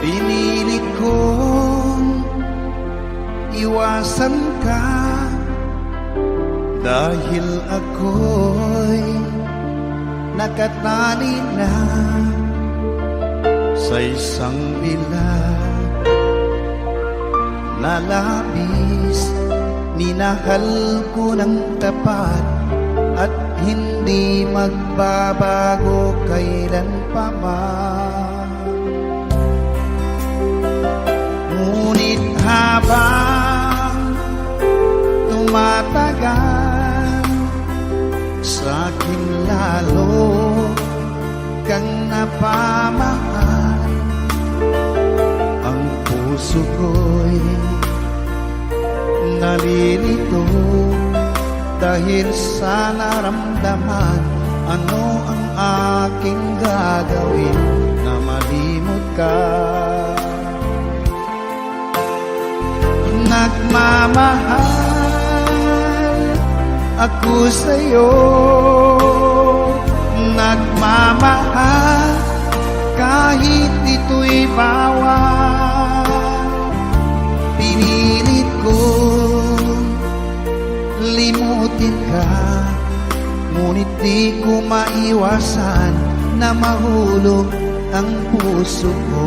Pinilit kong iwasan ka dahil ako'y nakatali na sa isang bilag na labis. Minahal ko ng tapat at hindi magbabago kailan pa man. Ngunit habang tumatagal, sa'kin lalo kang napamahal. Ang puso ko'y nalilito dahil sa naramdaman. Ano ang aking gagawin na malimot ka? Nagmamahal ako sa'yo, nagmamahal kahit ito'y bawal. Pinilit ko limutin ka, ngunit di ko maiwasan na mahulog ang puso ko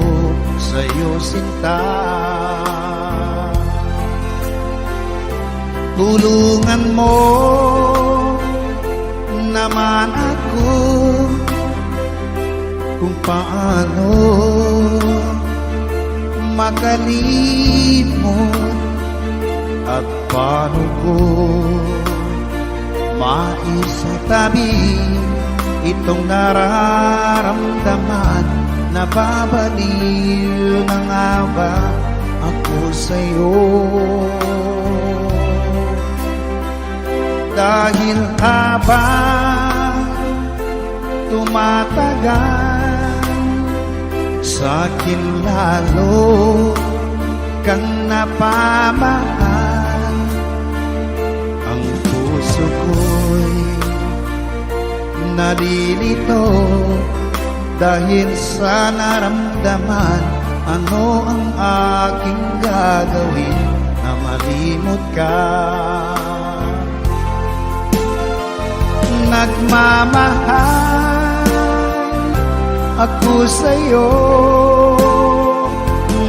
sa'yo, sinta. Tulungan mo naman ako kung paano makalimot at paano ko maisatabi itong nararamdaman. Nababaliw na nga ba ako sa'yo? Dahil habang tumatagal, sa'kin lalo kang napamahal. Ang puso ko'y nalilito dahil sa naramdaman. Ano ang aking gagawin na malimot ka? Nagmamahal ako sa'yo,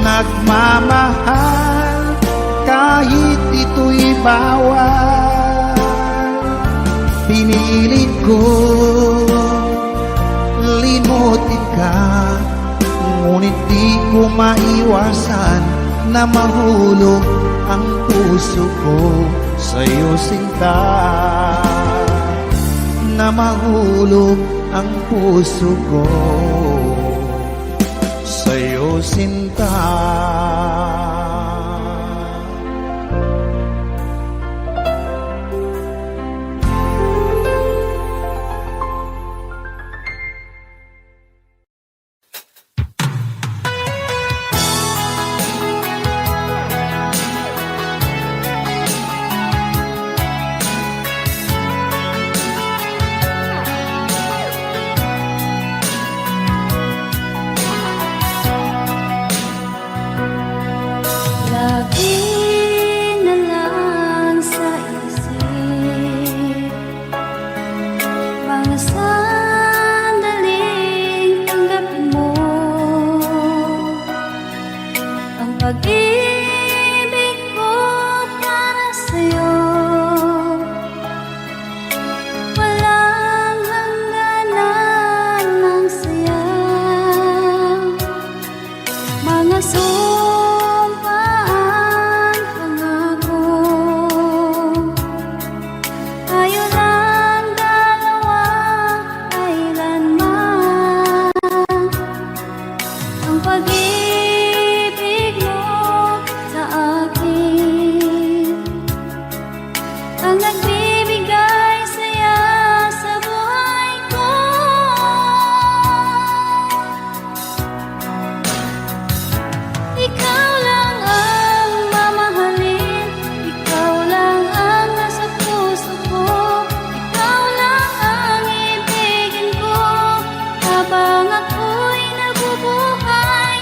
nagmamahal kahit ito'y bawal. Pinilit ko limutin ka, ngunit di ko maiwasan na mahulog ang puso ko sa'yo, sinta. Na mahulog ang puso ko sa'yo, sinta. Pag-ibig ko para sa'yo, walang hangganan ng saya. Mga sumpaan, pangako, tayo lang dalawa kailanman. Ang pag-ibig sa akin ang nagbibigay saya sa buhay ko. Ikaw lang ang mamahalin, ikaw lang ang nasa puso ko, ikaw lang ang ibigin ko habang ako'y nabubuhay.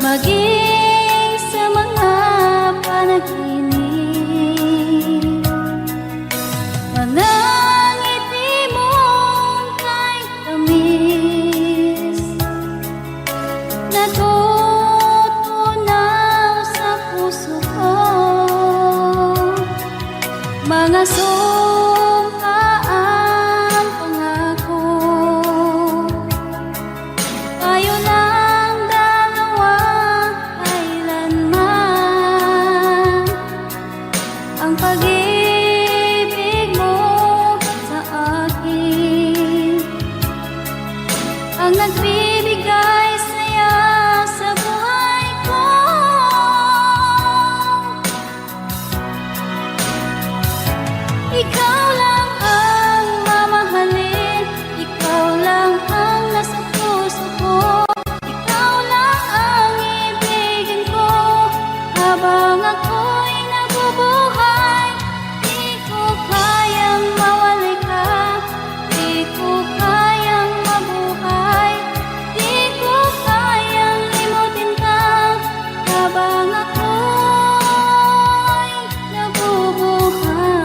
maging sa mga panaginip. Mga ngiti mong kay tamis, natutunaw sa puso ko. Mga sumkaang pangako, tayo lang dalawa kailanman. Ang pag-ibig mo sa akin ang nagbibigay saya sa buhay ko. Ikaw lang ang mamahalin, ikaw lang ang nasa puso ko. Ikaw lang ang ibigin ko habang ako'y nabubuhay. Di ko kayang mawalay ka, di ko kayang mabuhay, di ko kayang limutin ka habang ako'y nabubuhay.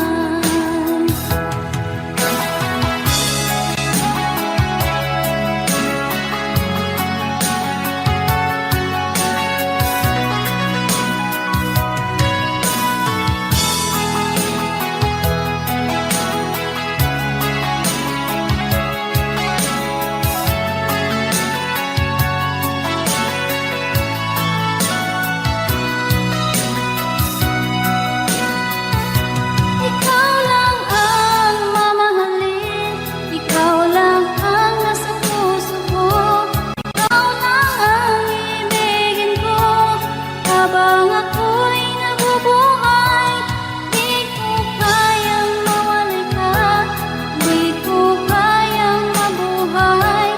Ikaw lang ang mamahalin, ikaw lang ang nasa puso ko. Ikaw lang ang ibigin ko habang ako'y nabubuhay. Di ko kayang mawalay ka, di ko kayang mabuhay,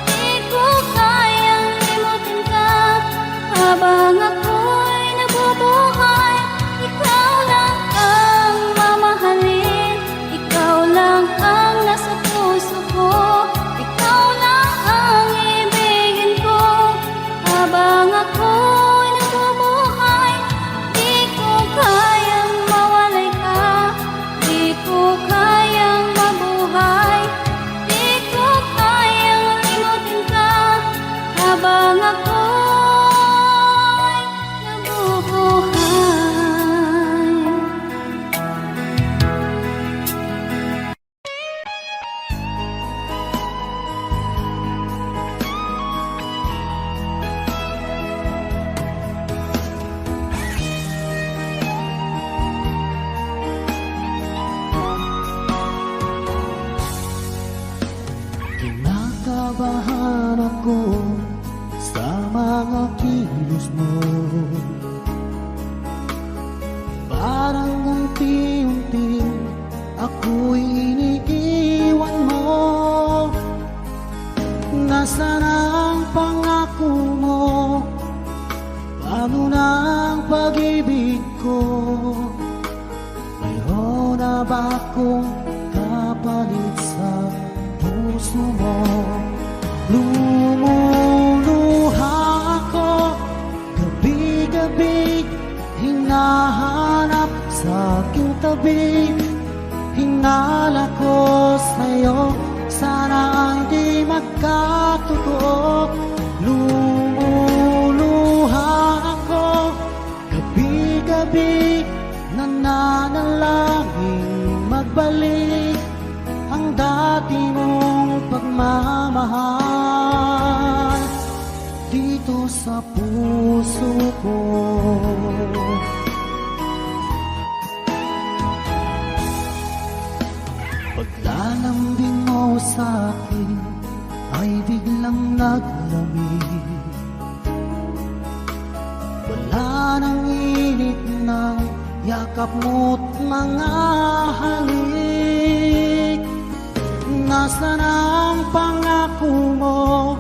di ko kayang limutin ka habang ako'y nabubuhay. Ikaw lang ang mamahalin, ikaw lang ang nasa puso ko. Ikaw lang ang ibigin ko habang ako'y nabubuhay. Di ko kayang mawalay ka, di ko kayang mabuhay, di ko kayang limutin ka habang ako'y nabubuhay. Kinakabahan ako sa mga kilos mo. Parang unti-unti ako'y iniiwan mo. Nasaan ang pangako mo? Paano na ang pag-ibig ko? Mayroon na ba akong kapalit sa puso mo? Lumuluha ako gabi-gabi, hinahanap sa aking tabi. Hinala ko sa'yo, sana hindi magkatotoo. Lumuluha ako gabi-gabi, nananalangin magbalik ang dati mong pagmamahal dito sa puso ko. Paglalambing mo sa akin ay biglang naglamig. Wala nang init ng yakap mo't mga halik. Nasaan ang pangako mo?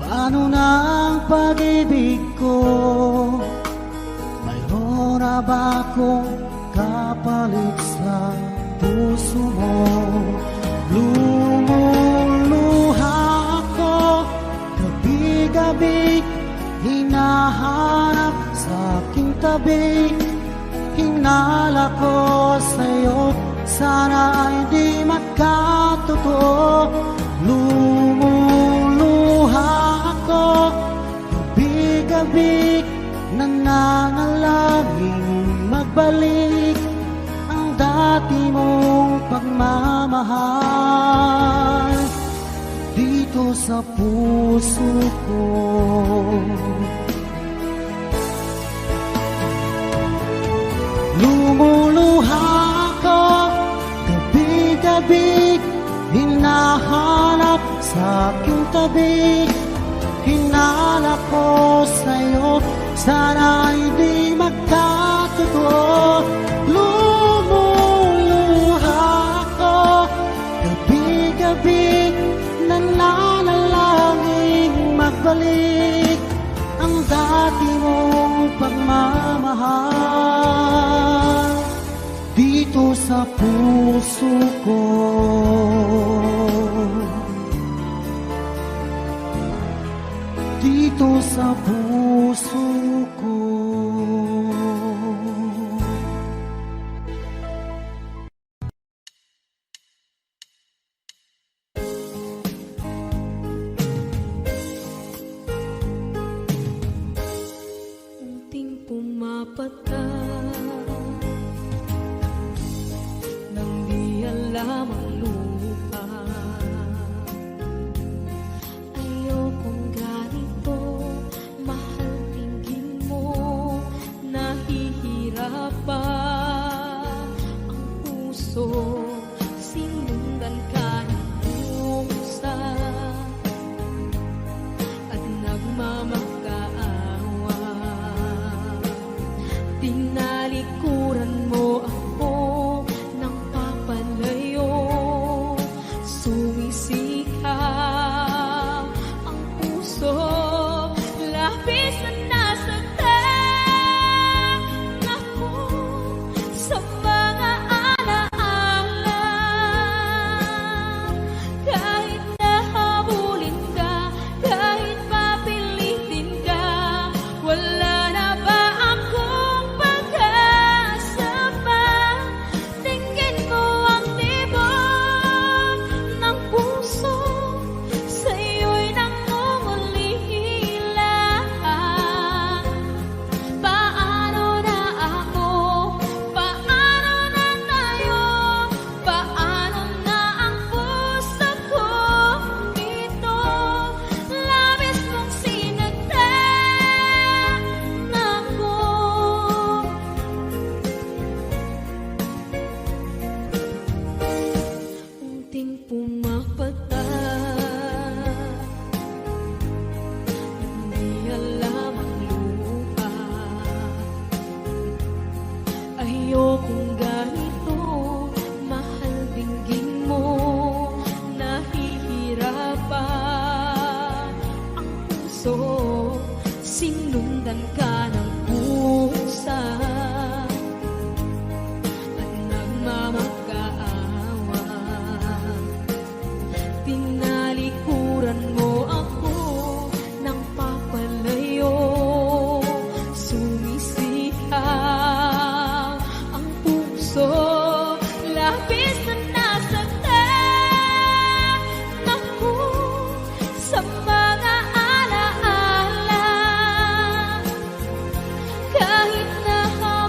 Paano na ang pag-ibig ko? Mayroon na ba akong kapalit sa puso mo? Lumuluha ako gabi-gabi, hinahanap sa aking tabi. Hinala ko sa'yo, sana ay di magkatotoo. Lumuluha ako, gabi-gabi, nananalangin magbalik ang dati mong pagmamahal dito sa puso ko. Lumuluha ako, gabi-gabi, hinahanap sa aking tabi. Hinala ko sa'yo, sana ay di magkatotoo. Lumuluha ako, gabi-gabi, nananalangin magbalik ang dati mong pagmamahal dito sa puso ko. Dito sa puso ko. Unting pumapata nang di alam ang lupa. Ayokong ganito, mahal tingin mo, nahihirapan ang puso, sinundan ka ng pusa at nagmamakaawa. Tinalikuran mo ako ng papalayo, sumisikap ang puso, labis na nasaktan ako sa mga alaala. Kahit nahabulin ka, kahit papilitin ka, wala na ba akong pag-asa pa? Tingin mo ang tibok ng puso, sa'yo'y nangungulila. Paano na ako? Paano na tayo? Paano na ang puso ko dito? Labis mong sinagtan ako. Unting pumapata, hindi alam ang lupa. Ayokong ganito, mahal dinggin mo, nahihirapan ang puso, sinundan ka ng pusa at nagmamakaawa. Tinalikuran mo ako ng papalayo, sumisikap ang puso, labis na nasaktan ako sa mga alaala. Kahit nahabulin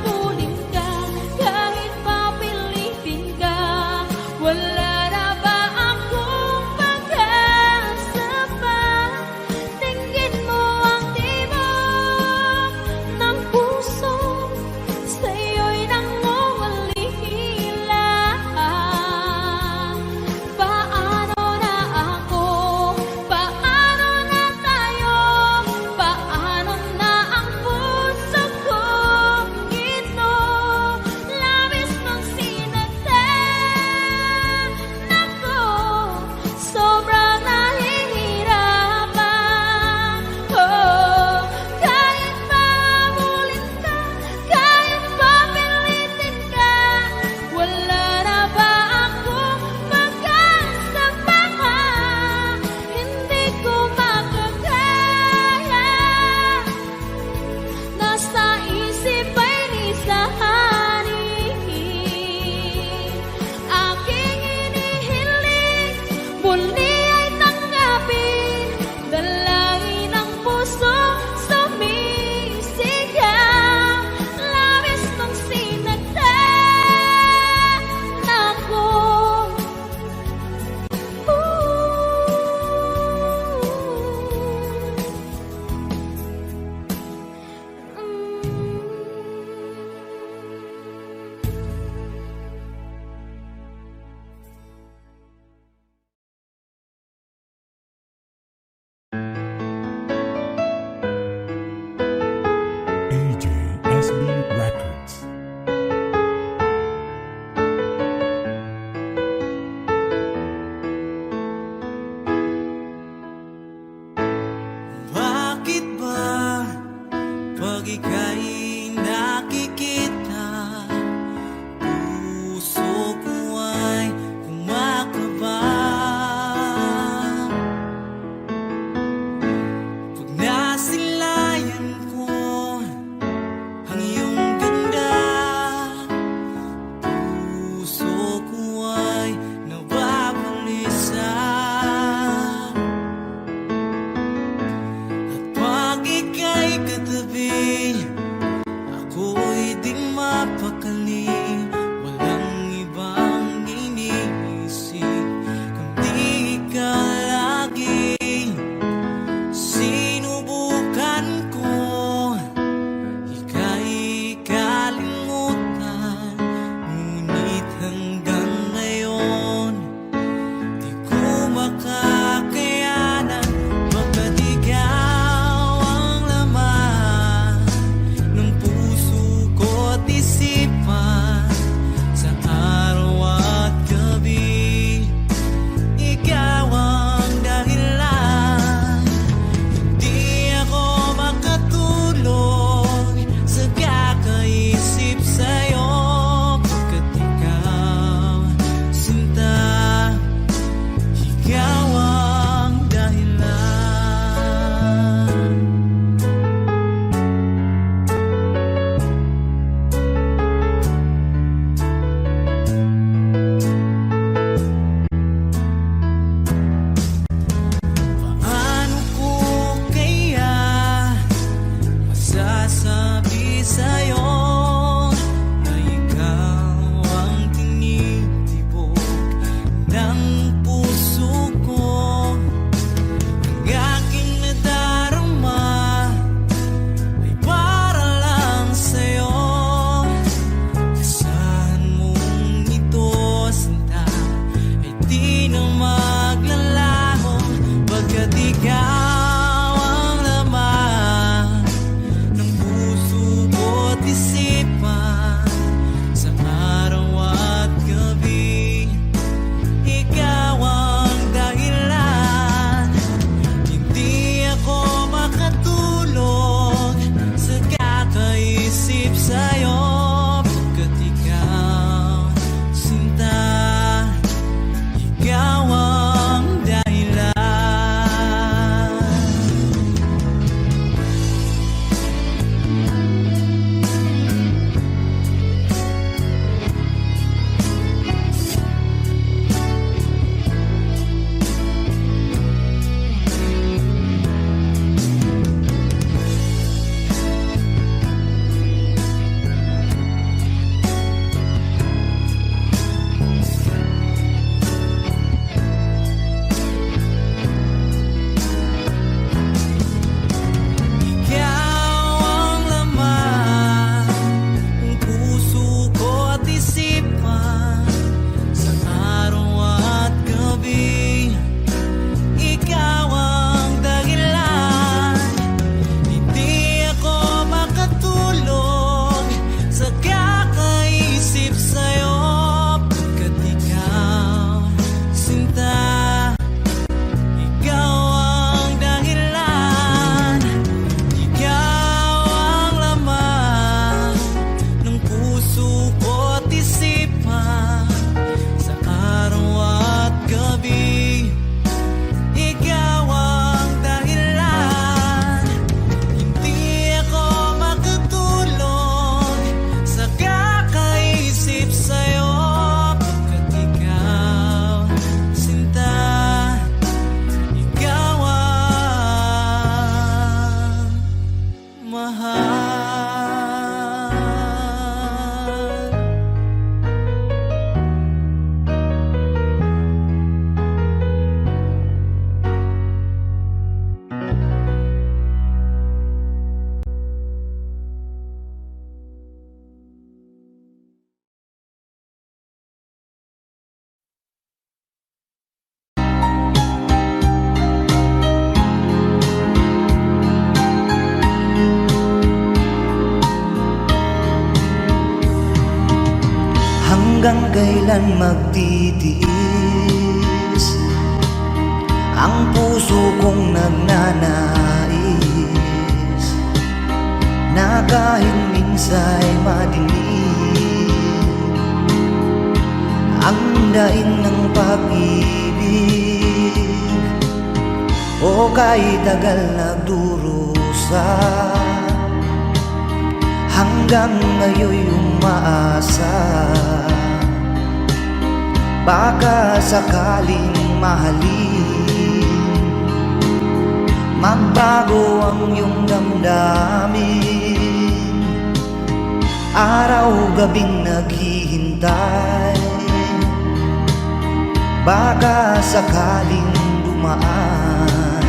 DJ SB Records. Bakit ba pag ika'y nakikita, puso ko ay kumakaba? Pag nasilayan ko ang iyong ganda, puso ko ay nababalisa. Pag ika'y katabi, ako'y di mapakali. Walang ibang iniisip kundi ikaw lagi. Sinubukan ko ika'y kalimutan, ngunit hanggang ngayon di ko makakayanan. Baga't ikaw ang laman ng puso ko't isipan, sa araw at gabi ikaw ang dahilan. Hindi ako makatulog sa kakaisip sa'yo, pagkat ikaw, sinta, ikaw ang dahilan. Paano ko kaya masasabi sa'yo na ikaw ang tinitibok ng puso ko? Ang aking nadarama ay para lang sa'yo. Asahan mong ito, sinta, ay di na maglalaho, pagkat ikaw ang laman ng puso ko't isipan, sa araw at gabi ikaw ang dahilan. Hindi ako makatulog sa kakaisip sa'yo, pagkat ikaw, sinta, ikaw ang dahilan. Ikaw ang laman ng puso ko't isipan, sa araw at gabi ikaw ang dahilan. Hindi ako makatulog sa kakaisip sa'yo, pagkat ikaw, sinta, ikaw ang dahilan. Ikaw ang laman ng puso ko't isipan, sa araw at gabi ikaw ang dahilan. Hindi ako makatulog sa kakaisip sa'yo, pagkat ikaw, sinta, ikaw ang mahal. Hanggang kailan magtitiis ang puso kong nagnanais na kahit minsa'y madilim ang daing ng pag-ibig, o kahit tagal nagdurusa hanggang ngayon'y umaasa. Baka sakaling mahalin, magbago ang iyong damdamin. Araw-gabing naghihintay, baka sakaling dumaan,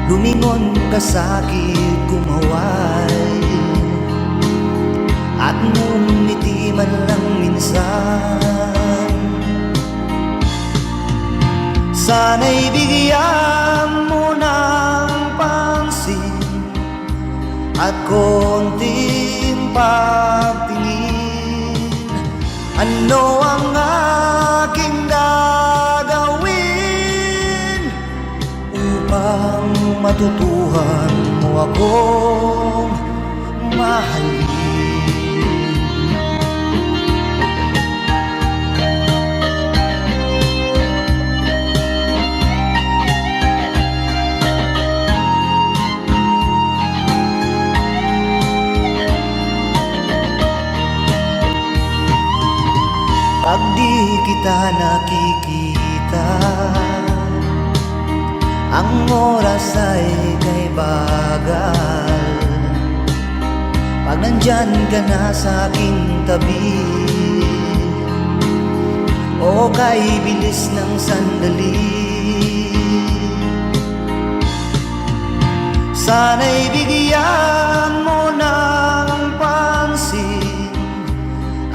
lumingon ka sa'kin, kumaway, at ngumiti man lang minsan. Sana'y bigyan mo ng pansin at konting pagtingin. Ano ang aking gagawin upang matutuhan mo akong mahalin? Pag di kita nakikita, ang oras ay kay bagal. Pag nandyan ka na sa aking tabi, o kay bilis ng sandali, sana'y bigyan mo ng pansin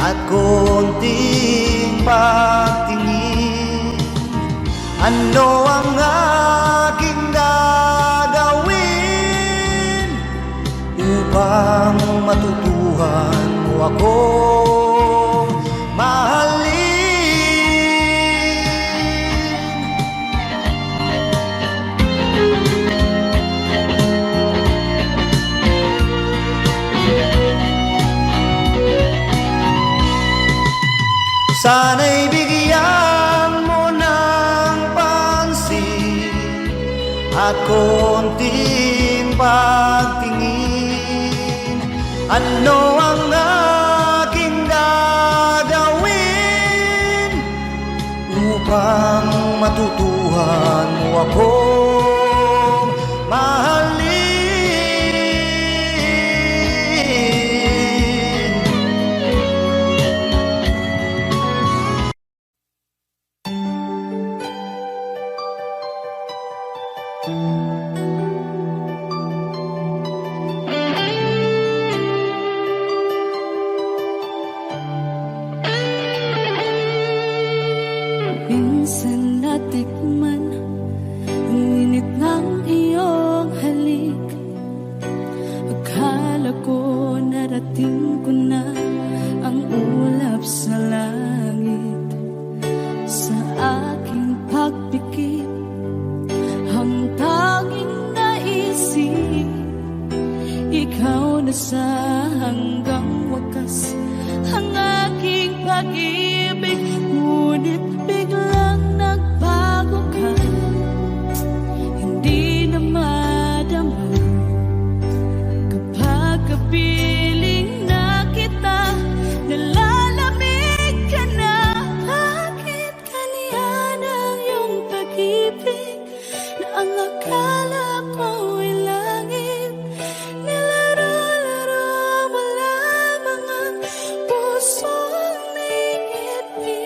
at konting pagtingin. Ano ang aking gagawin upang matutuhan mo akong mahalin? Sana'y bigyan mo ng pansin at konting pagtingin. Ano ang aking gagawin upang matutuhan mo akong mahalin? Minsan natikman ang init ng iyong halik. Akala ko narating ko na ang ulap sa langit. Sa aking pagpikit, ang tanging naisip, ikaw na sa hanggang wakas ang aking pag-ibig. Ngunit biglang nagbago ka, hindi na madama kapag kapiling na kita. Nalalamig ka na, bakit kaniyan ang iyong pag-ibig na ang akala ko ay langit? Nilaro-laro mo lamang ang pusong may ngiti.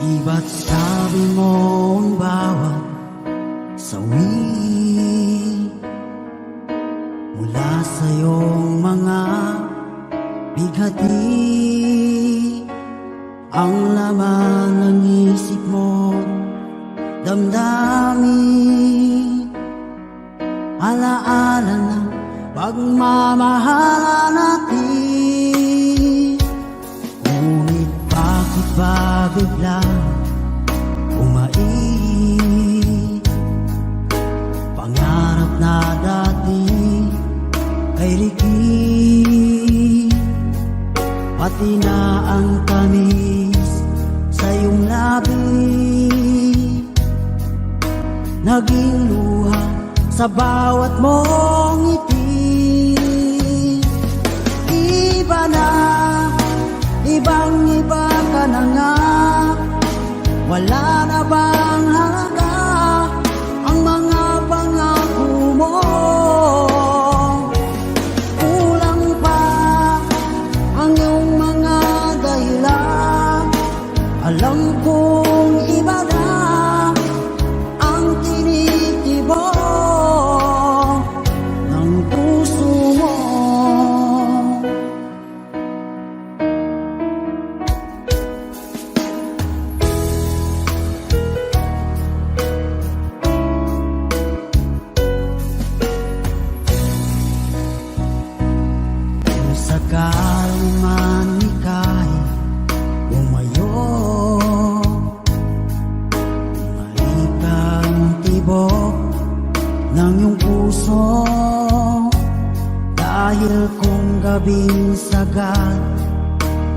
Di ba't sabi mo ang bawat sawi mula sa iyong mga bighati ang laman ng isip mo, damdamin, alaala ng pagmamahala natin. Ngunit bakit ba biglang umait? Pangarap na dati ay likid, pati na ang tamis sa iyong labi naging luha sa bawat mong ngiti. Iba na, ibang-iba ka na nga, wala na bang halaga ang mga pangako mo? Kulang pa ang iyong mga dahilan, alam kong iba na ang tinitibok ng puso mo. Kung sakaling man ika'y umayo, maikang tibok ng iyong puso, dahil kung gabing sagad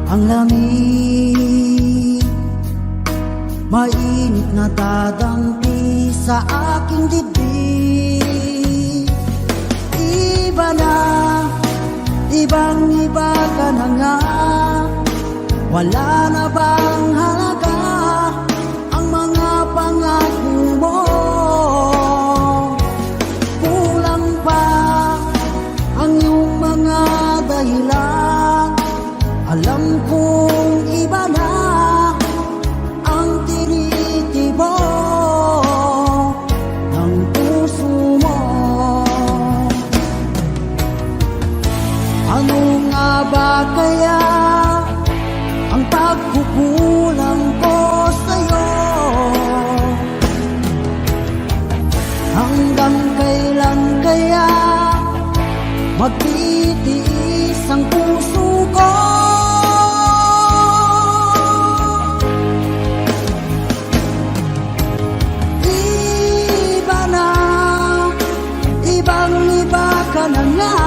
ang lamig, mainit na dadampi sa aking dibdib. Iba na, ibang-iba ka na nga, wala na bang halaga ang mga pangako mo? Kulang pa ang iyong mga dahilan, alam kong iba na ang tinitibok ng puso mo. Ano nga ba kaya ang pagkukulang ko sa'yo? Hanggang kailan kaya magtitiis ang puso ko? Iba na, ibang-iba ka na nga,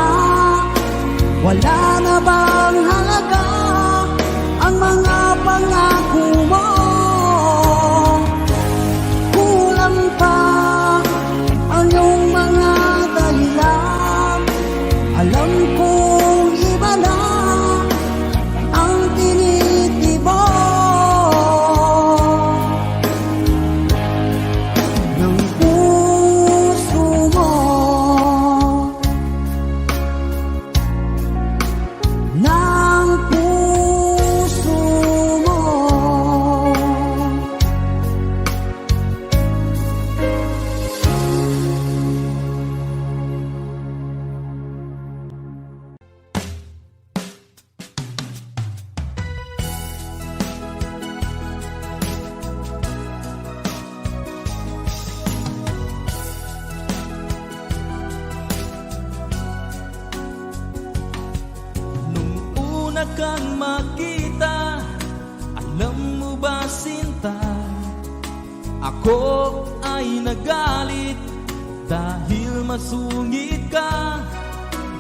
wala na bang halaga ang mga pangako mo? Kulang pa ang iyong mga dahilan, alam kong iba na ang tinitibok ng puso mo. Ng puso mo. Nung una kang makita, alam mo ba sinta, ako ay nagalit dahil masungit ka.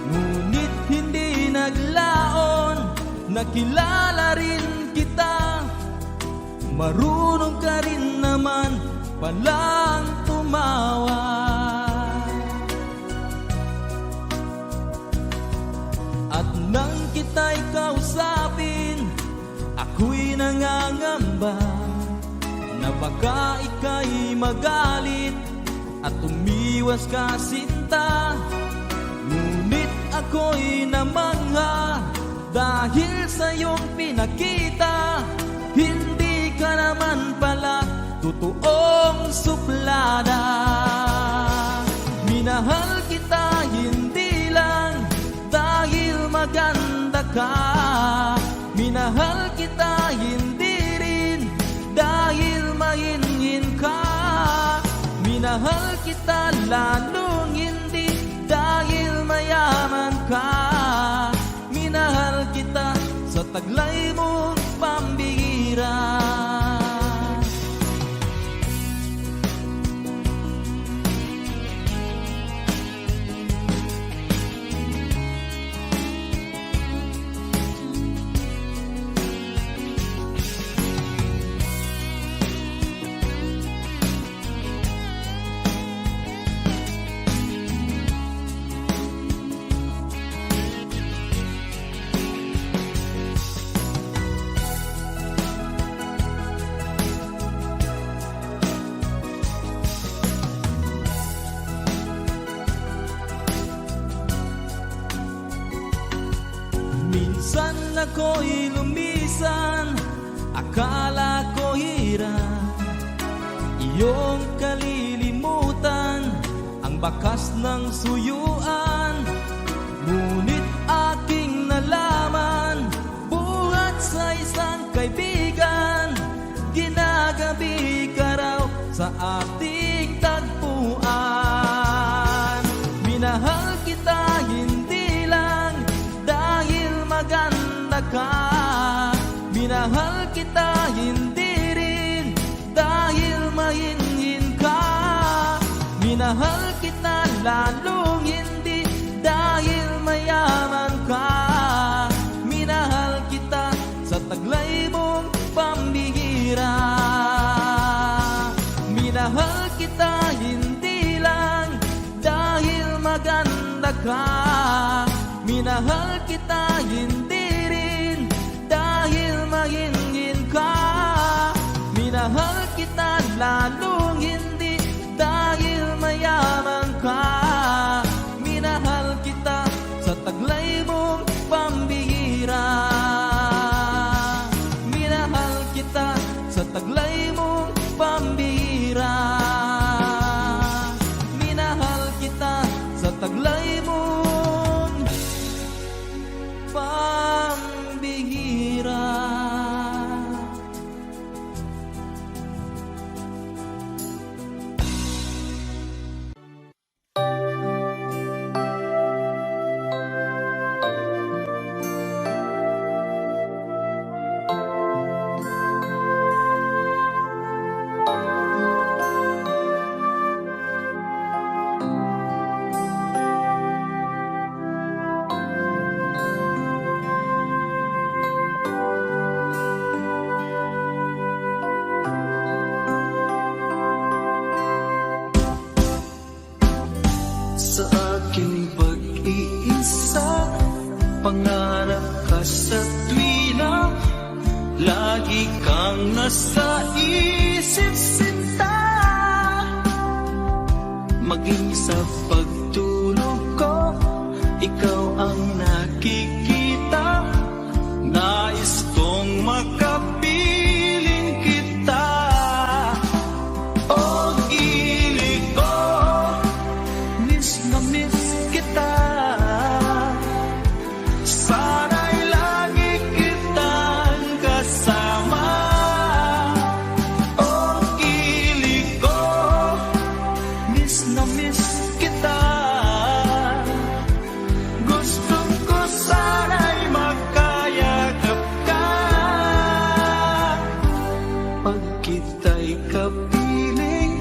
Ngunit hindi naglaon, nakilala rin kita. Marunong ka rin naman palang tumawa. At nang kita'y kausapin, ako'y nangangamba na baka ika'y magalit at umiwas ka sinta. Ngunit ako'y namangha dahil sa iyong pinakita, hindi ka naman kita hindi rin dahil mahingin ka. Minahal kita lalong hindi dahil mayaman ka. Minahal kita sa taglay mong pambihira. Minsan ako'y lumisan, akala ko hirap iyong kalilimutan ang bakas ng suyuan. Ngunit aking nalaman, buhat sa isang kaibigan, ginagabi ka raw sa ating tagpuan. Minahal kita hindi lang dahil maganda ka. Minahal kita hindi rin dahil mahingin ka. Minahal kita lalong hindi dahil mayaman ka. Minahal kita sa taglay mong pambihira. Minahal kita hindi lang dahil maganda ka. Minahal kita hindi rin dahil mahingin ka. Minahal kita lalong hindi dahil mayaman ka. Minahal kita sa taglay mong pambihira. Minahal kita sa taglay mong pambihira. Minahal kita sa taglay mong pambihira. Sa aking pag-iisa, pangarap ka sa tuwina, lagi kang nasa isip sinta. Maging sa pagtulog ko, ikaw ang nakikita. Nais kong makapiling kita. Oh, ilig ko, miss na miss kita. Sana'y lagi kitang kasama. Oh, ilig ko, miss na miss kita. Gusto ko sana'y makayakap ka. Pag kita'y kapiling,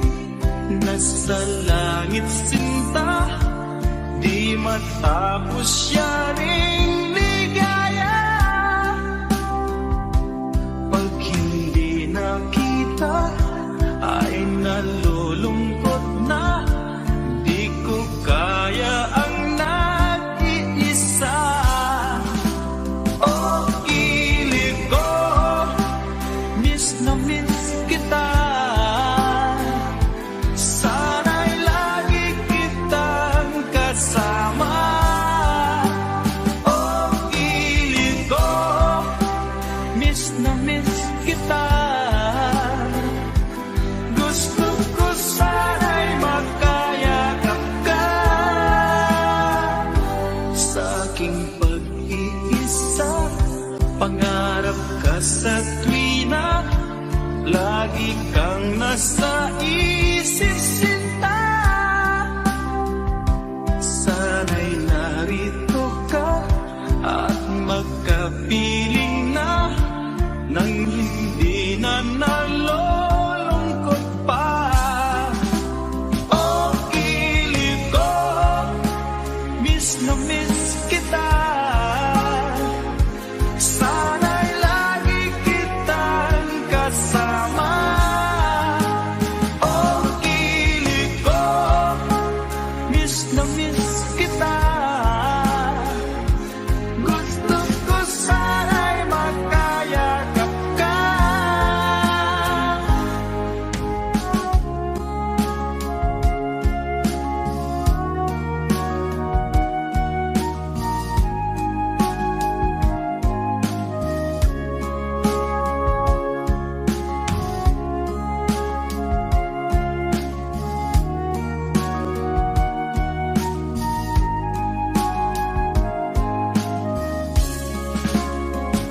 nasa langit sinta, di matapos yaring ligaya. Pag hindi nakita, ay nalulungkot na, di ko kaya ang nag-iisa. Oh, ilig ko, miss na miss kita. Sana'y lagi kitang kasama. Oh, ilig ko, miss na miss kita. Gusto ko sana'y makayakap ka. Sa aking pag-iisa, pangarap ka sa tuwina, lagi kang nasa isip sinta. Sana'y narito ka at magkapiling na nang hindi na nalulungkot pa. Oh, kilig ko, miss na miss kita. Sana'y lagi kitang kasama. Oh, kilig ko, miss na miss kita. Gusto ko sana'y makayakap ka.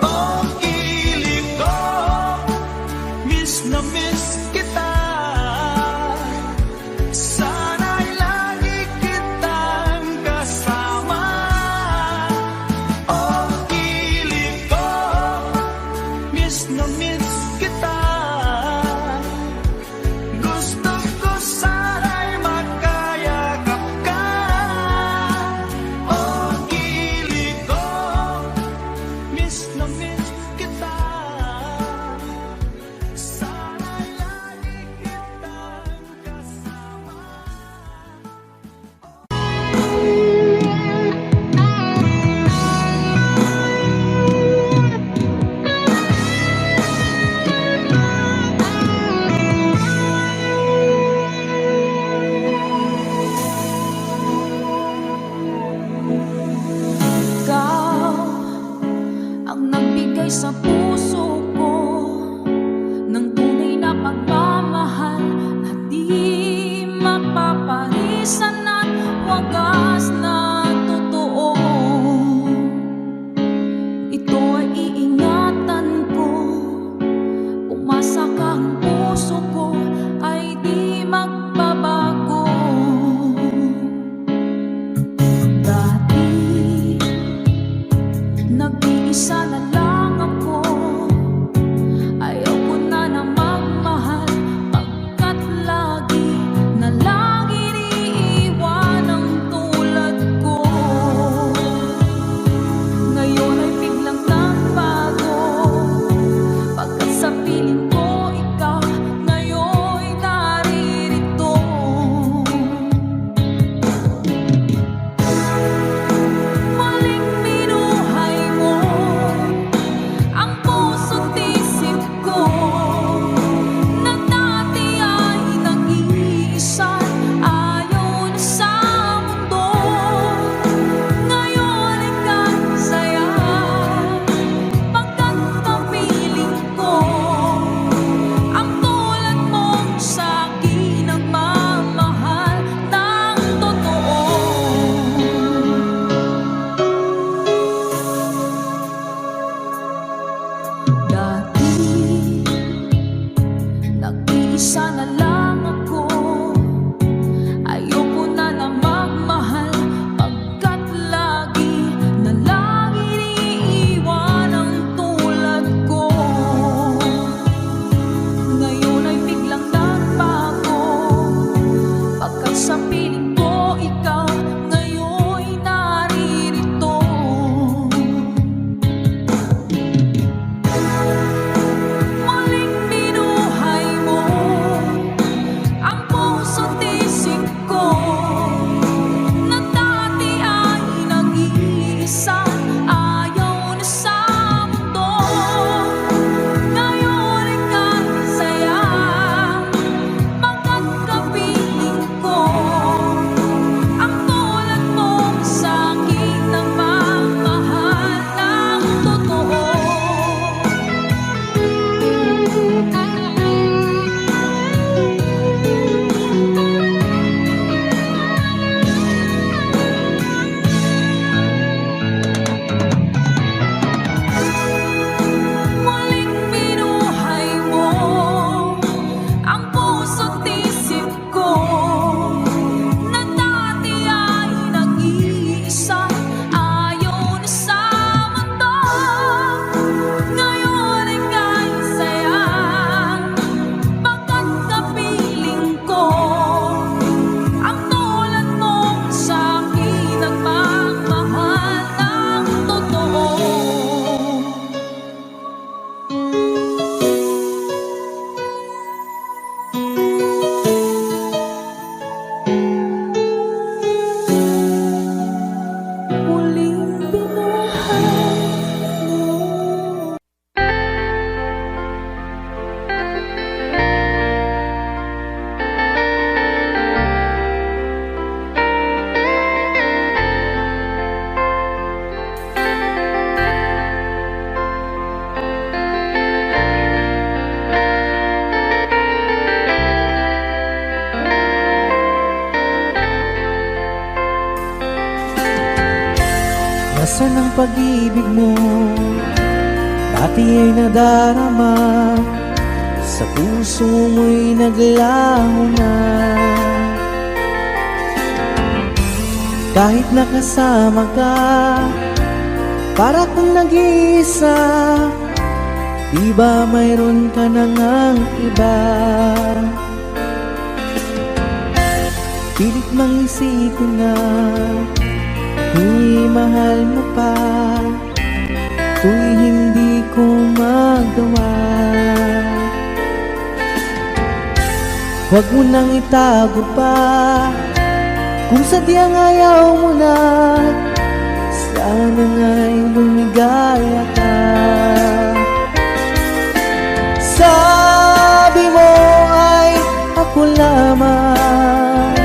Oh, kilig ko, miss na miss kita. Sana'y lagi kitang kasama. Oh, kilig ko, miss na miss kita. Gusto ko sana'y makayakap ka. Oh, kilig ko, miss na miss kita. Sana'y lagi kitang kasama. pag-ibig mo dati ay nadarama, sa puso mo'y naglaho na. Kahit nakasama ka, para kung nag-iisa, di ba mayroon ka na ngang iba? Pilit mang isipin na tuwing mahal mo pa, tuwing hindi ko magawa. Huwag mo nang itago pa, kung sadyang ayaw mo na, sana nga'y lumigaya ka. Sabi mo ay ako lamang,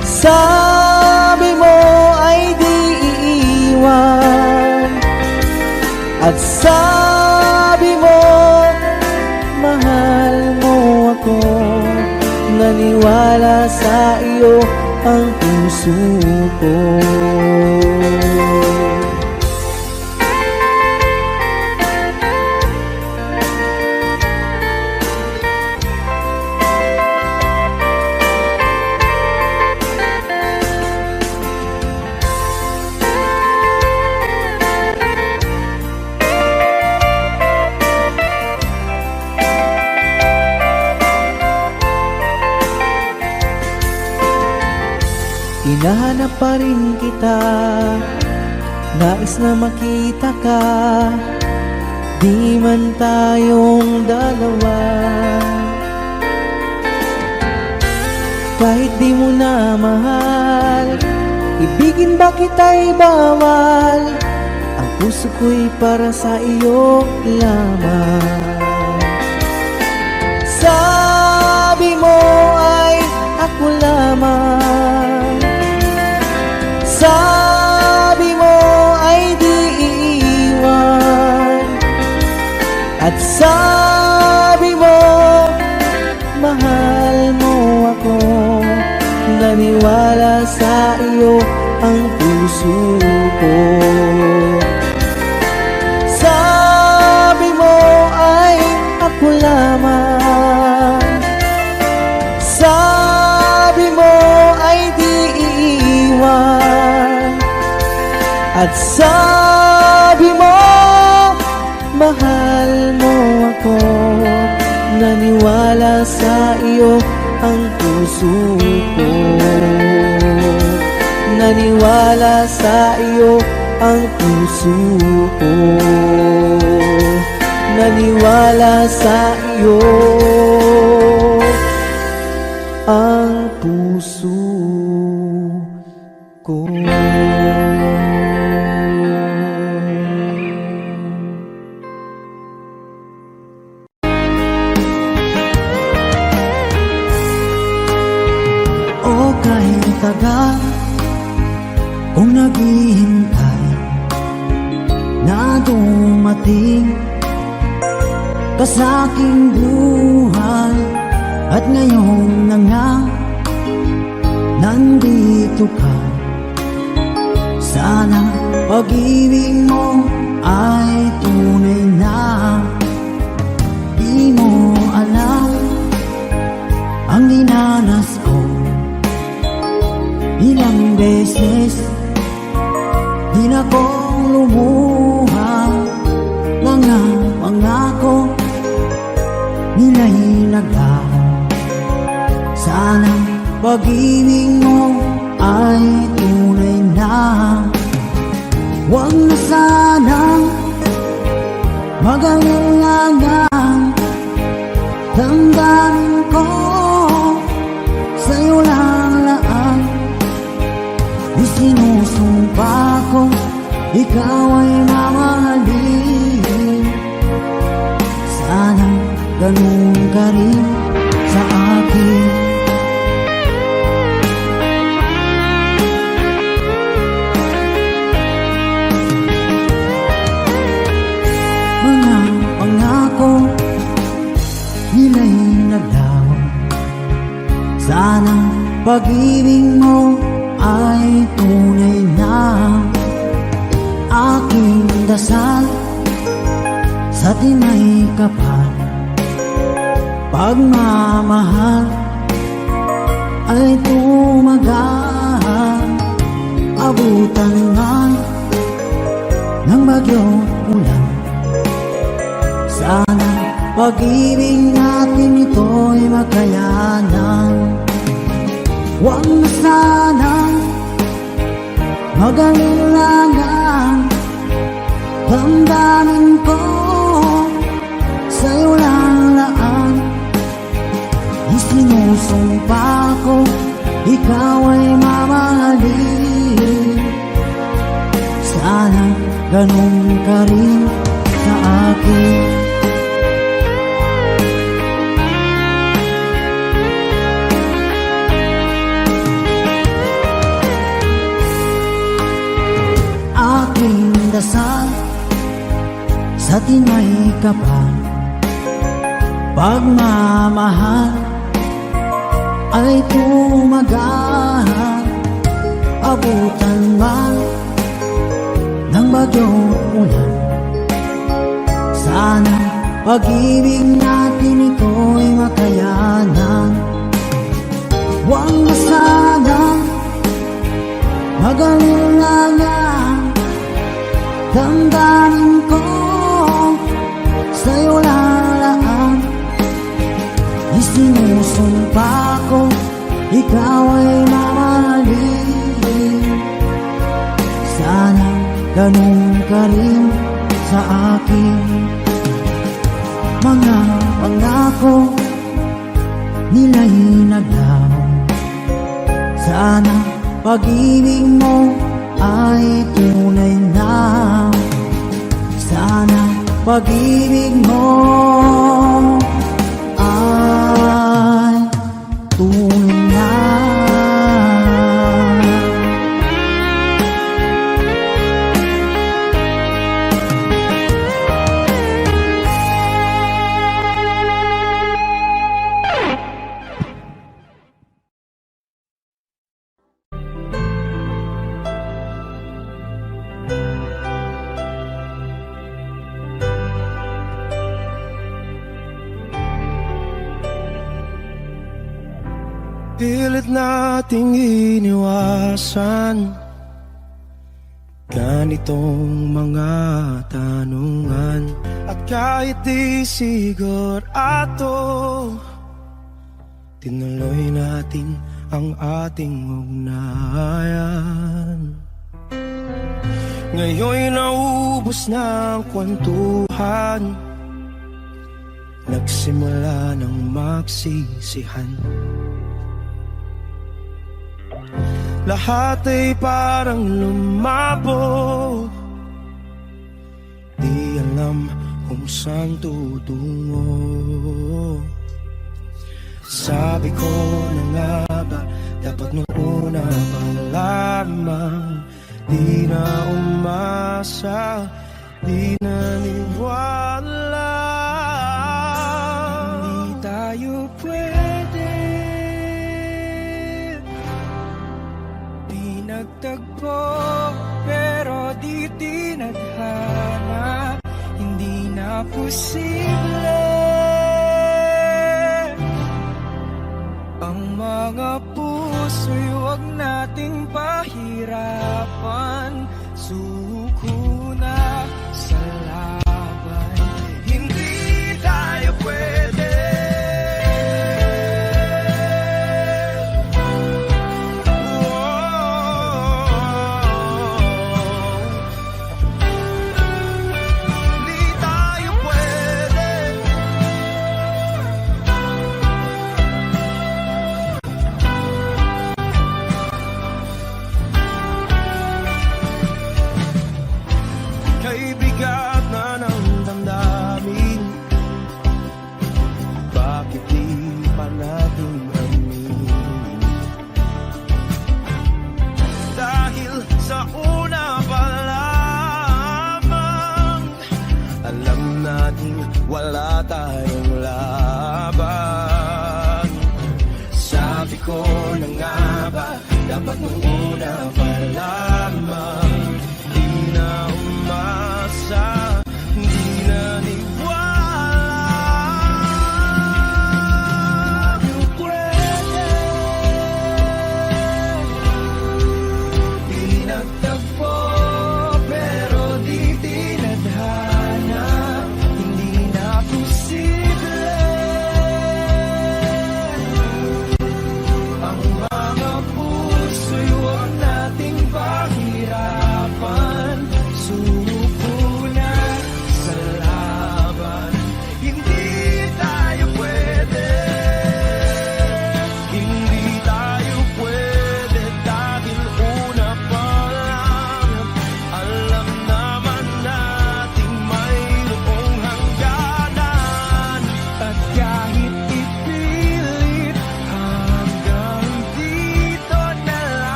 sabi mo ay di iiwan, at sabi mo mahal mo ako. Naniwala sa iyo ang puso ko. Hinahanap pa rin kita, nais na makita ka, di man tayong dalawa. Kahit di mo na mahal, ibigin ba kita'y bawal, ang puso ko'y para sa iyo lamang. Sabi mo ay ako lamang, sabi mo ay di iiwan, at sabi mo mahal mo ako. Naniwala sa iyo ang puso ko. Sabi mo ay ako lamang, sabi mo ay di iiwan, at sabi mo mahal mo ako. Naniwala sa iyo ang puso ko. Naniwala sa iyo ang puso ko. Naniwala sa iyo ang puso ko. O kahit tagal kung naghihintay na dumating ka sa aking buhay, at ngayon na nga nandito ka. Sana pag-ibig mo ay tunay na. Di mo alam ang dinanas ko, ilang beses di na kong lumuha. Mga pangako nila'y naglaho. Sana pag-ibig mo ay tunay na. Huwag na sanang mag-alangan, damdamin ko sa'yo lang laan. Isinusumpa ko ikaw ay mamahalin. Sana ganun ka rin sa akin. Mga pangako nila'y naglaho. Sana pag-ibig mo ay tunay na. dasal sa tinay kapal, pagmamahal ay tumagal, abutan man ng bagyong ulan. Sana pag-ibig natin ito'y makayanan. Huwag na sanang mag-alilangan, damdamin ko sa'yo lang laan. Isinusumpa ko, ikaw ay mamahalin. Sana ganun ka rin sa akin. Aking dasal sa tinay kapal, pagmamahal ay tumagal, abutan man ng bagyong ulan. Sana pag-ibig natin ito'y makayanan. Huwag na sanang mag-alilangan, damdamin ko sa'yo lalaan. Isinusumpa ko, ikaw ay mamahalin. Sana ganun ka rin sa akin. Mga pangako nila'y naglaho. Sana pag-ibig mo ay tunay na. Sana pag-ibig mo ay tunay na. Pilit nating iniwasan ganitong mga tanungan. At kahit di sigurado, tinuloy natin ang ating ugnayan. Ngayon'y naubos na ang kwentuhan, nagsimula ng magsisihan. Lahat ay parang lumabo, di alam kung saan tutungo. Sabi ko na nga ba, dapat nung una pa lamang, di na umasa, di naniwala. Hindi tayo pwede, di nagtagpo, pero di tinadhana. Hindi na posible ang mga puso'y huwag nating pahirapan. Suko na sa laban, hindi tayo pwede. Hindi tayo pwede. Kay bigat na ng damdamin, bakit di pa natin amin? Dahil sa una pa lamang, alam natin wala tayong laban. Sabi ko na nga ba, dapat nung una pa lamang, di na umasa,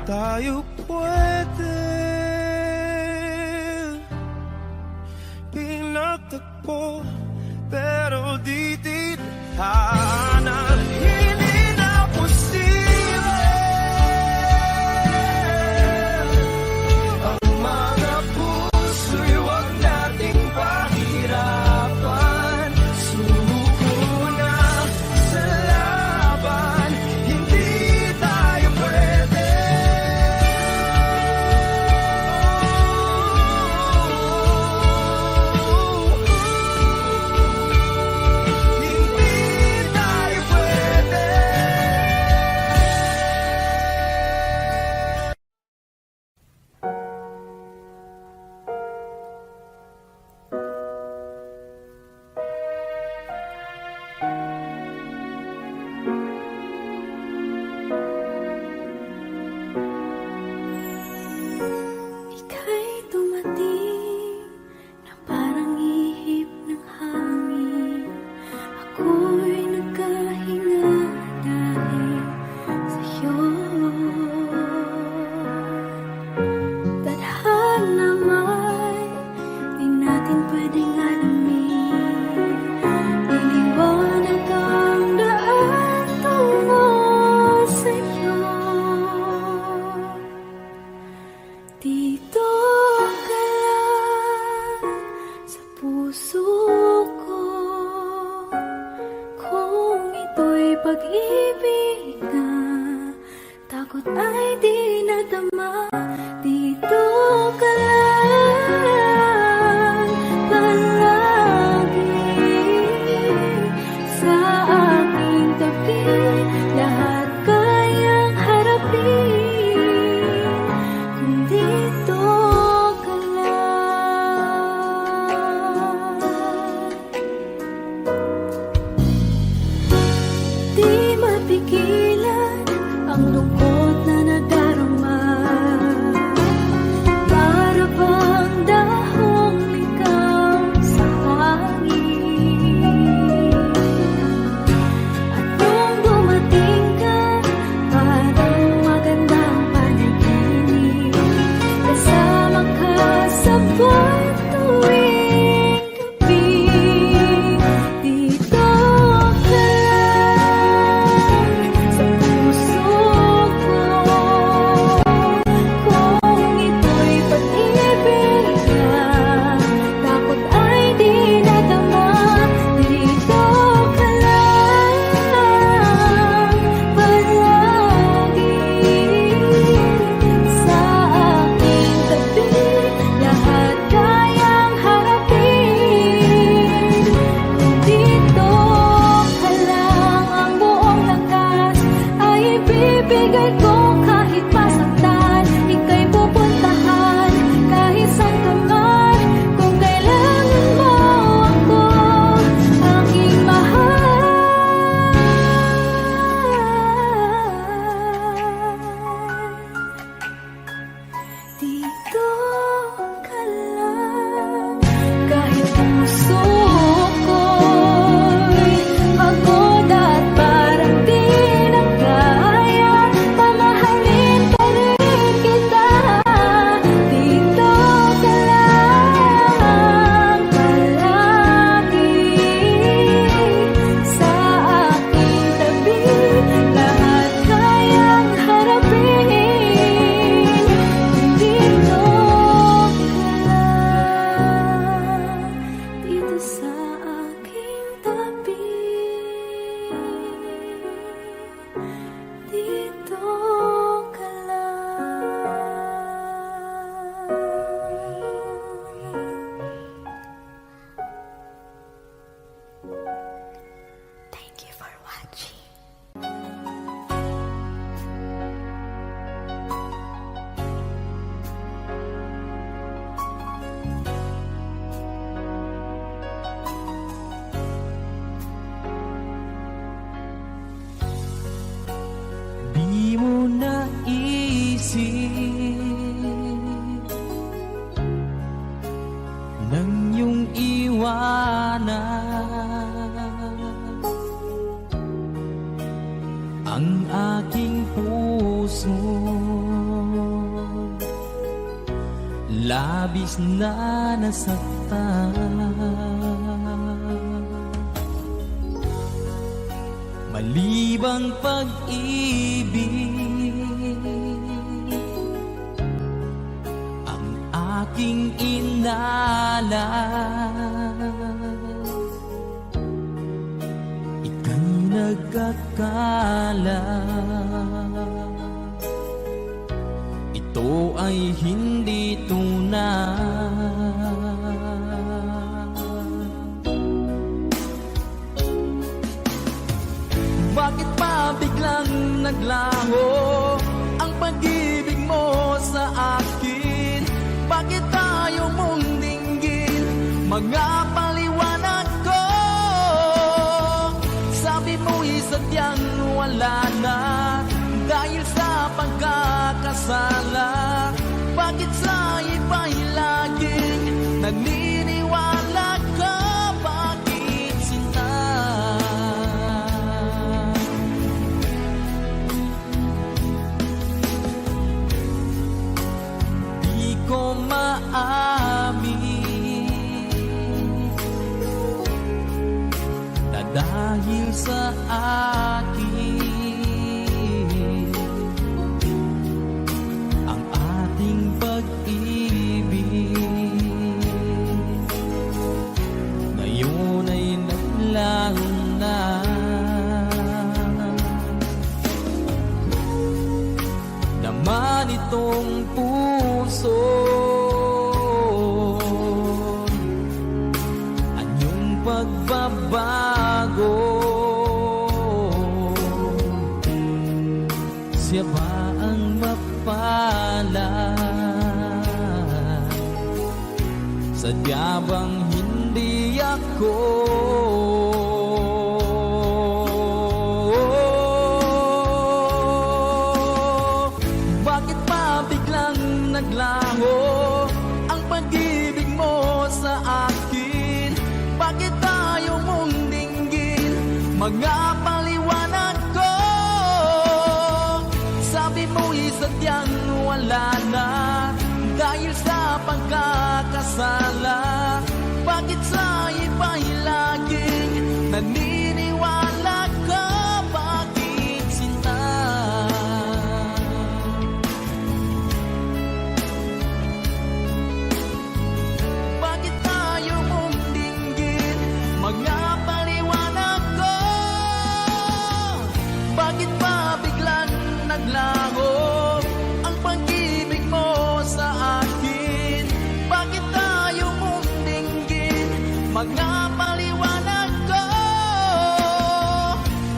tayo pwede pinagtagpo, pero di tinahanan. Hindi na posible ang mga puso'y huwag nating pahirapan. Sumuko na sa laban, hindi tayo pwede. Hindi tayo pwede. Ika'y dumating na parang ihip ng hangin. Ako'y nagkahinga dahil sa'yo. Tadhana may di natin pwedeng alamin. Liliwanag ang daan tungo sa'yo. Dito ka lang sa puso ko. Kung ito'y pag-ibig na, takot ay di nadama. Dito ka lang palagi sa aking tabi. Lahat kayang harapin kung dito ka lang. Di mapigilan ang lungkot na nadarama. Para bang dahong likaw sa hangin. At nung dumating ka, parang magandang panaginip. Kasama ka sa buwan tuwing gabi. Dito ka lang sa puso ko. Kung ito'y pag-ibig na, takot ay di nadama. Dito ka lang palagi sa aking tabi. Lahat kayang harapin kung dito ka lang. Ang buong lakas ay ibibigay ko kahit masaktan. Ika'y pupuntahan kahit saan ka man. Kung kailangan mo ako, aking mahal. Dito ka lang. Kahit puso ko'y pagod at parang di na kaya, pamahal labis na nasaktan. Malibang pag-ibig ang aking inalay. Ika'y nagkakala ito ay hindi tunay. Bakit pa biglang naglaho ang pag-ibig mo sa akin? Bakit tayo mong dinggin mga paliwanag ko? Sabi mo'y sadyang wala na dahil sa pagkakasala. Bakit sa iba'y laging naniniwala ka? Bakit sinta? Di ko maamin na dahil sa akin ngayon ay naglaho na. Naman itong puso anyong pagbabago. Siya ba ang mapalad? Sadya bang hindi ako? Bakit pa biglang naglaho ang pag-ibig mo sa akin? Bakit tayo mong dinggin mga paliwanag ko? Sabi mo'y sadyang wala na dahil sa pagkakasala. Bakit sa iba'y laging naniniwala ka? Bakit sinta? Bakit tayo mong dinggin mga paliwanag ko? Bakit pa biglang naglaho ang pag-ibig mo sa akin? Bakit tayo mong dinggin mga paliwanag ko?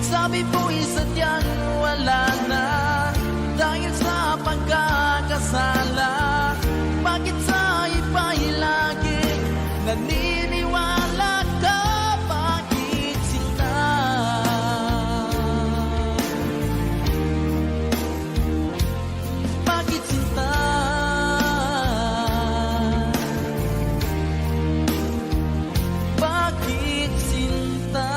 Sabi mo'y sadyang wala na dahil sa pagkakasala. Bakit sa iba'y laging naniniwala ka? Bakit sinta? Bakit sinta? Bakit sinta?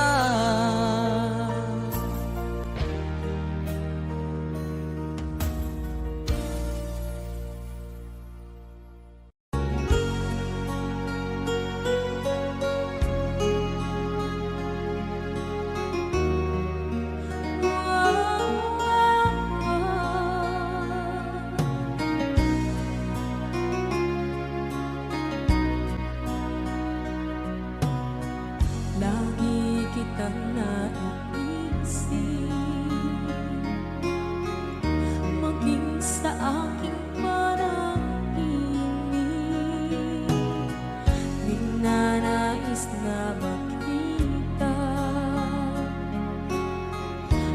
Lagi kitang naiisip, maging sa aking parang inig. Di nanais na makita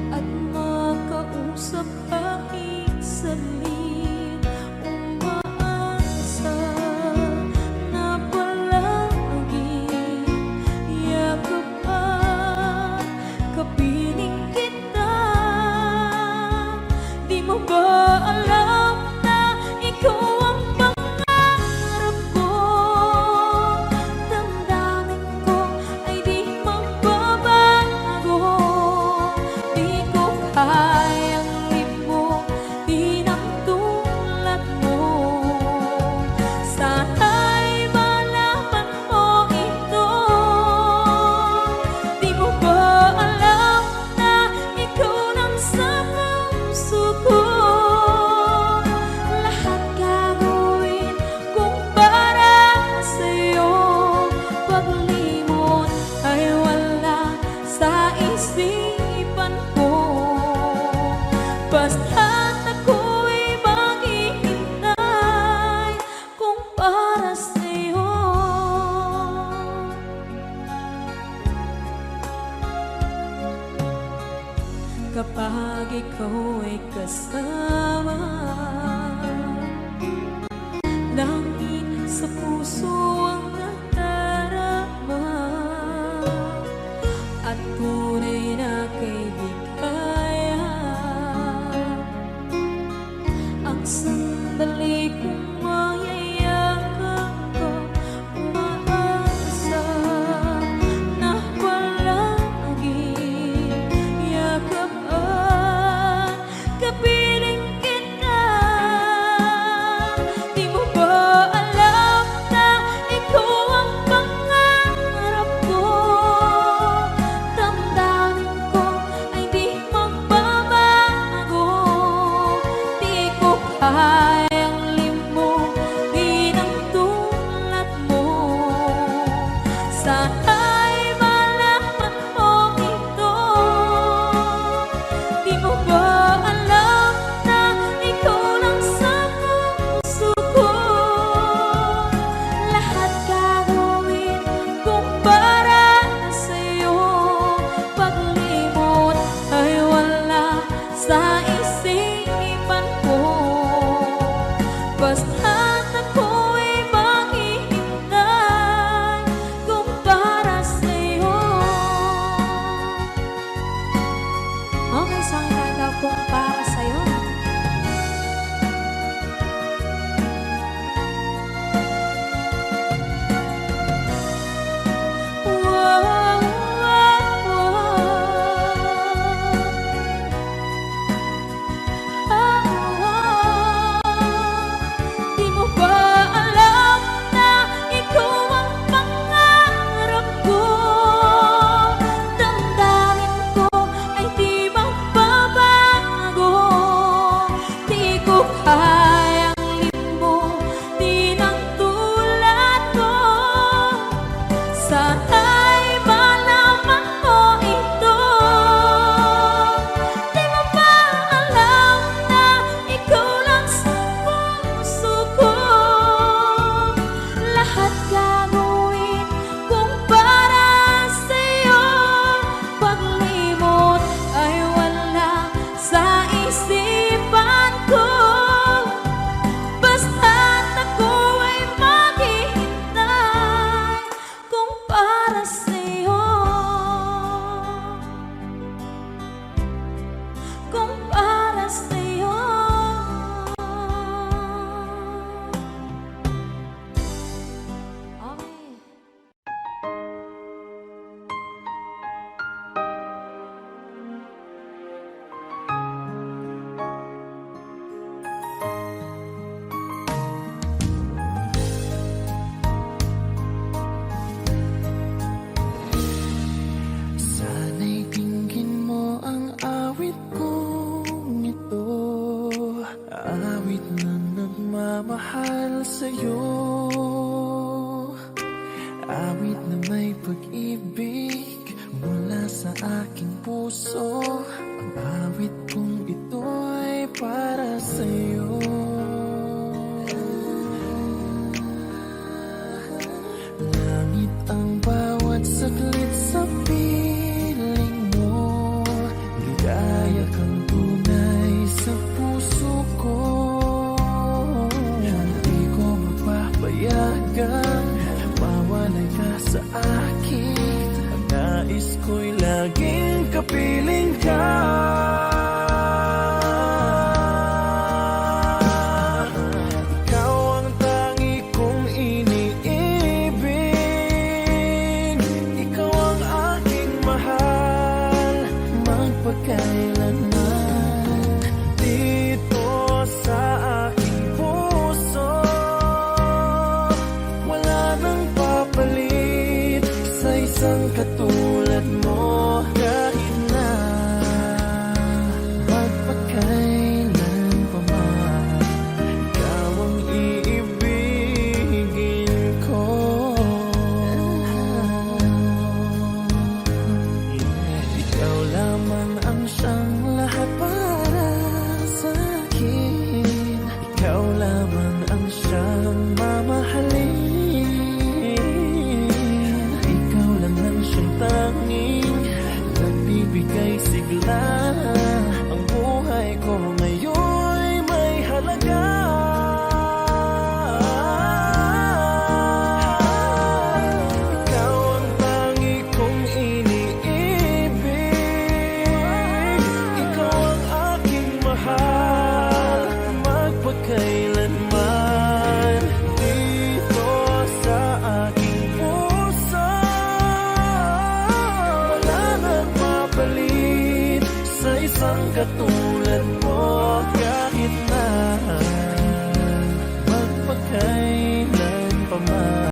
at makausap kahit saglit. Umaasa na palagi yakap at kapiling kita. Di mo ba alam na ikaw ang pangarap ko? Damdamin ko ay di magbabago. Di ko kayang limutin ang tulad mo. Sa sandali kong mayayakap ka, umaasa na palaging yakapan, kapiling kita. Di mo ba alam na ikaw ang pangarap ko? Damdamin ko ay di magbabago. Di ko kayang limutin ang tulad mo. Sana'y malaman mo ito. Di mo ba alam na ikaw lang sa puso ko? Lahat gagawin kung para sa'yo. Paglimot ay wala sa isipan ko. Basta't ako'y maghihintay kung para sa'yo. Okay, so ang kanta kung para sa'yo. Wow, wow, wow. Di mo ba alam na ikaw ang pangarap ko? Damdamin ko ay di magbabago. Di ko kayang limutin ang tulad ko. Sana'y malaman mo ito. Di mo ba alam na ikaw lang sa puso ko? Lahat gagawin kung para sa'yo. Paglimot ay wala sa isipan ko. Basta't ako ay maghihintay kung para sa'yo. Kung para sa'yo. Okay. Sana'y dinggin mo ang awit kong ito, awit na nagmamahal sa'yo, awit na may pag-ibig mula sa aking puso. Ang awit kong ito'y para sa'yo. Langit ang bawat saglit sa piling mo, ligaya kang tunay sa puso ko. Hindi ko mapapayagan mawalay ka sa akin. Ang nais ko'y laging kapiling ka. Ikaw ang tangi kong iniibig. Ikaw ang aking mahal, magpakailanman. Dito sa aking puso, wala nang papalit sa isang katulad mo. Kahit na magpakailan pa man, ikaw ang iibigin ko. Ikaw lamang ang siyang lahat para sa akin. Ikaw lamang ang siyang mamahalin. Ikaw lang ang siyang isang katulad mo.